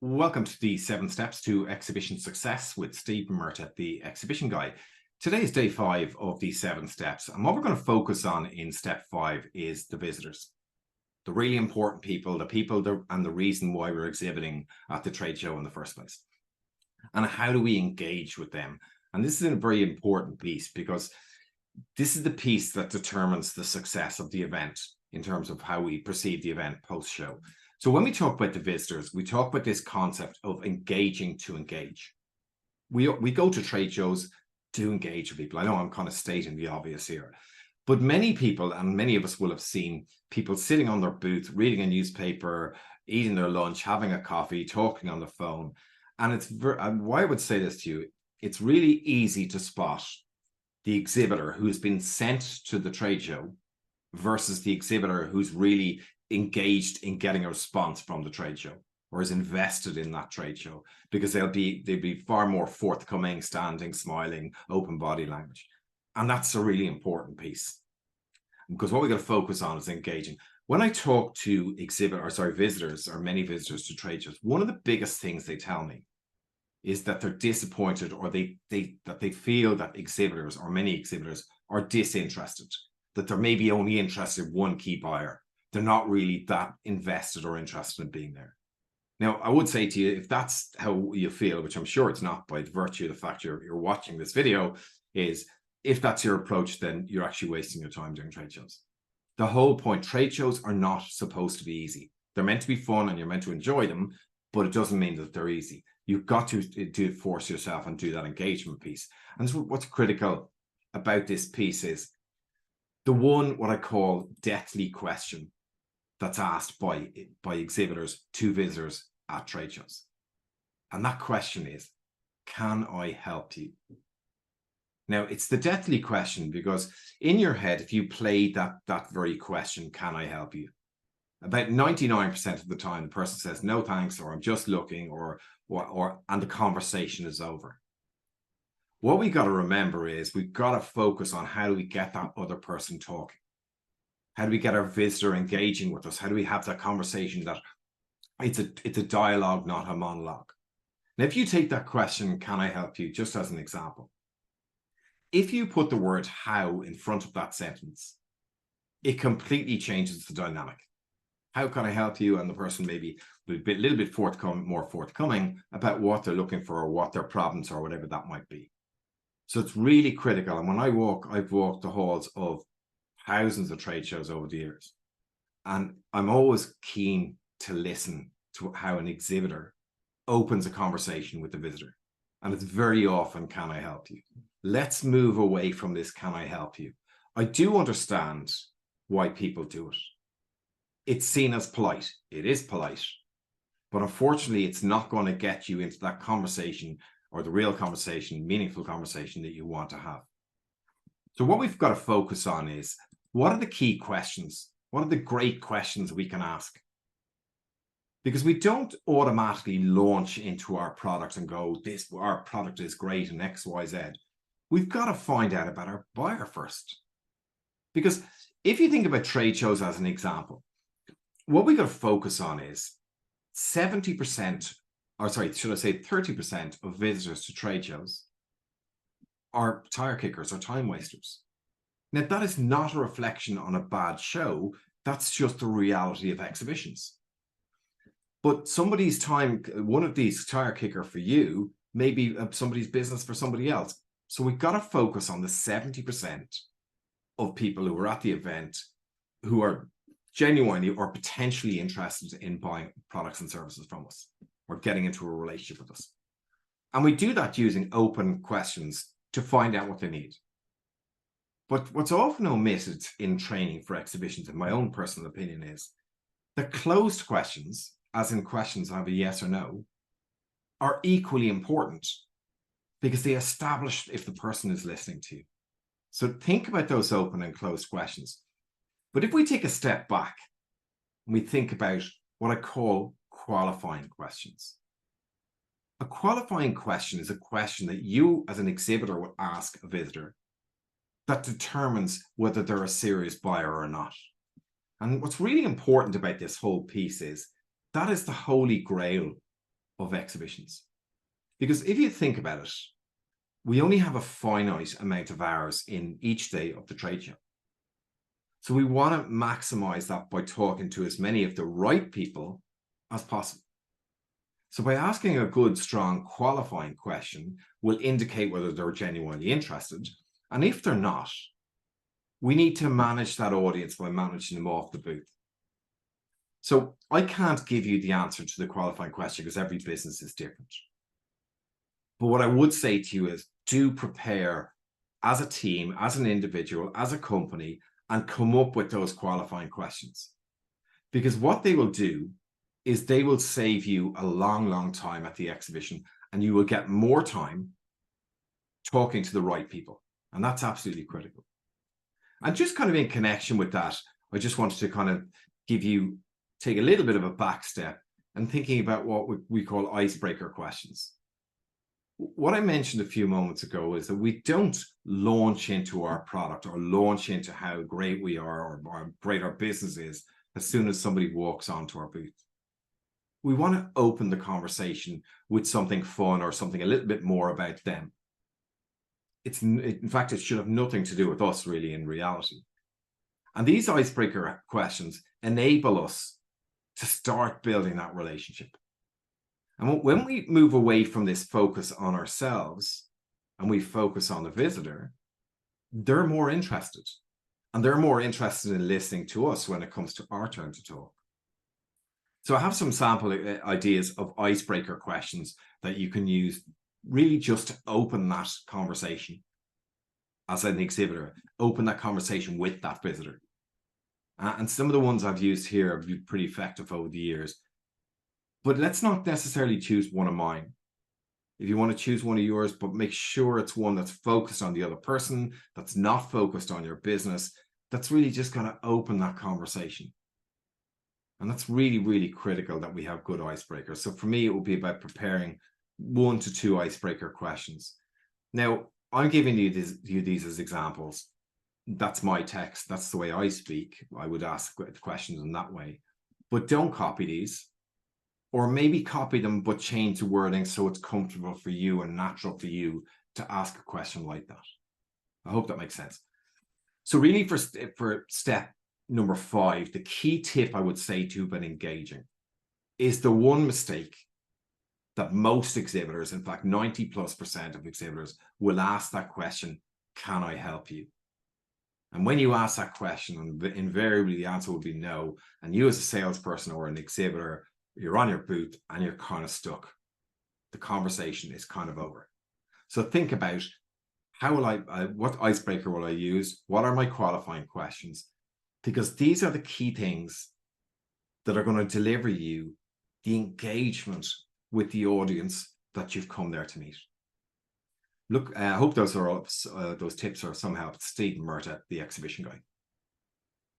Welcome to the 7 Steps to Exhibition Success with Steve Murtagh, the Exhibition Guy. Today is day 5 of the 7 steps, and what we're going to focus on in step 5 is the visitors, the really important people, and the reason why we're exhibiting at the trade show in the first place. And how do we engage with them? And this is a very important piece because this is the piece that determines the success of the event in terms of how we perceive the event post-show. So when we talk about the visitors, we talk about this concept of engaging to engage. We go to trade shows to engage with people. I know I'm kind of stating the obvious here, but many people, and many of us will have seen people sitting on their booth, reading a newspaper, eating their lunch, having a coffee, talking on the phone. And why I would say this to you, it's really easy to spot the exhibitor who's been sent to the trade show versus the exhibitor who's really engaged in getting a response from the trade show or is invested in that trade show, because they'll be far more forthcoming, standing, smiling, open body language. And that's a really important piece, because what we got to focus on is engaging. When I talk to visitors, or many visitors to trade shows, one of the biggest things they tell me is that they're disappointed, or that they feel that exhibitors, or many exhibitors, are disinterested, that they're maybe only interested in one key buyer. They're not really that invested or interested in being there. Now, I would say to you, if that's how you feel, which I'm sure it's not by virtue of the fact you're watching this video, is if that's your approach, then you're actually wasting your time doing trade shows. The whole point, trade shows are not supposed to be easy. They're meant to be fun and you're meant to enjoy them, but it doesn't mean that they're easy. You've got to force yourself and do that engagement piece. And what's critical about this piece is the one, what I call deathly question, that's asked by exhibitors to visitors at trade shows. And that question is, can I help you? Now, it's the deathly question because in your head, if you play that very question, can I help you? About 99% of the time, the person says, no, thanks, or I'm just looking, and the conversation is over. What we got to remember is we've got to focus on how do we get that other person talking? How do we get our visitor engaging with us? How do we have that conversation that it's a dialogue, not a monologue? Now, if you take that question, can I help you, just as an example, if you put the word how in front of that sentence, it completely changes the dynamic. How can I help you? And the person maybe will be a little bit more forthcoming about what they're looking for or what their problems are, whatever that might be. So it's really critical. And when I've walked the halls of thousands of trade shows over the years, and I'm always keen to listen to how an exhibitor opens a conversation with the visitor. And it's very often, can I help you? Let's move away from this, can I help you? I do understand why people do it. It's seen as polite. It is polite. But unfortunately, it's not going to get you into that conversation, or the real conversation, meaningful conversation that you want to have. So what we've got to focus on is, what are the key questions? What are the great questions we can ask? Because we don't automatically launch into our product and go, our product is great and X, Y, Z. We've got to find out about our buyer first. Because if you think about trade shows as an example, what we got to focus on is 70%, or sorry, should I say 30% of visitors to trade shows are tire kickers or time wasters. Now, that is not a reflection on a bad show. That's just the reality of exhibitions. But somebody's time, one of these tire kicker for you, may be somebody's business for somebody else. So we've got to focus on the 70% of people who are at the event who are genuinely or potentially interested in buying products and services from us or getting into a relationship with us. And we do that using open questions to find out what they need. But what's often omitted in training for exhibitions, in my own personal opinion, is the closed questions, as in questions that have a yes or no, are equally important because they establish if the person is listening to you. So think about those open and closed questions. But if we take a step back and we think about what I call qualifying questions. A qualifying question is a question that you as an exhibitor will ask a visitor that determines whether they're a serious buyer or not. And what's really important about this whole piece is that is the holy grail of exhibitions. Because if you think about it, we only have a finite amount of hours in each day of the trade show. So we want to maximize that by talking to as many of the right people as possible. So by asking a good, strong, qualifying question will indicate whether they're genuinely interested. And if they're not, we need to manage that audience by managing them off the booth. So I can't give you the answer to the qualifying question because every business is different. But what I would say to you is do prepare as a team, as an individual, as a company, and come up with those qualifying questions. Because what they will do is they will save you a long, long time at the exhibition, and you will get more time talking to the right people. And that's absolutely critical. And just kind of in connection with that, I just wanted to kind of take a little bit of a back step and thinking about what we call icebreaker questions. What I mentioned a few moments ago is that we don't launch into our product or launch into how great we are or how great our business is as soon as somebody walks onto our booth. We want to open the conversation with something fun or something a little bit more about them. In fact, it should have nothing to do with us really in reality. And these icebreaker questions enable us to start building that relationship. And when we move away from this focus on ourselves and we focus on the visitor, they're more interested. And they're more interested in listening to us when it comes to our turn to talk. So I have some sample ideas of icebreaker questions that you can use really just to open that conversation as an exhibitor, open that conversation with that visitor. And some of the ones I've used here have been pretty effective over the years. But let's not necessarily choose one of mine. If you want to choose one of yours, but make sure it's one that's focused on the other person, that's not focused on your business, that's really just going to open that conversation. And that's really, really critical that we have good icebreakers. So for me, it will be about preparing 1 to 2 icebreaker questions. Now, I'm giving you these as examples. That's my text. That's the way I speak. I would ask questions in that way. But don't copy these. Or maybe copy them, but change the wording so it's comfortable for you and natural for you to ask a question like that. I hope that makes sense. So really for step number 5, the key tip I would say to about engaging is the one mistake that most exhibitors, in fact, 90+% of exhibitors will ask that question, can I help you? And when you ask that question, invariably the answer will be no. And you as a salesperson or an exhibitor, you're on your booth and you're kind of stuck. The conversation is kind of over. So think about how will what icebreaker will I use? What are my qualifying questions? Because these are the key things that are going to deliver you the engagement with the audience that you've come there to meet. Look, I hope those tips are somehow Steve Murtagh, the Exhibition Guy.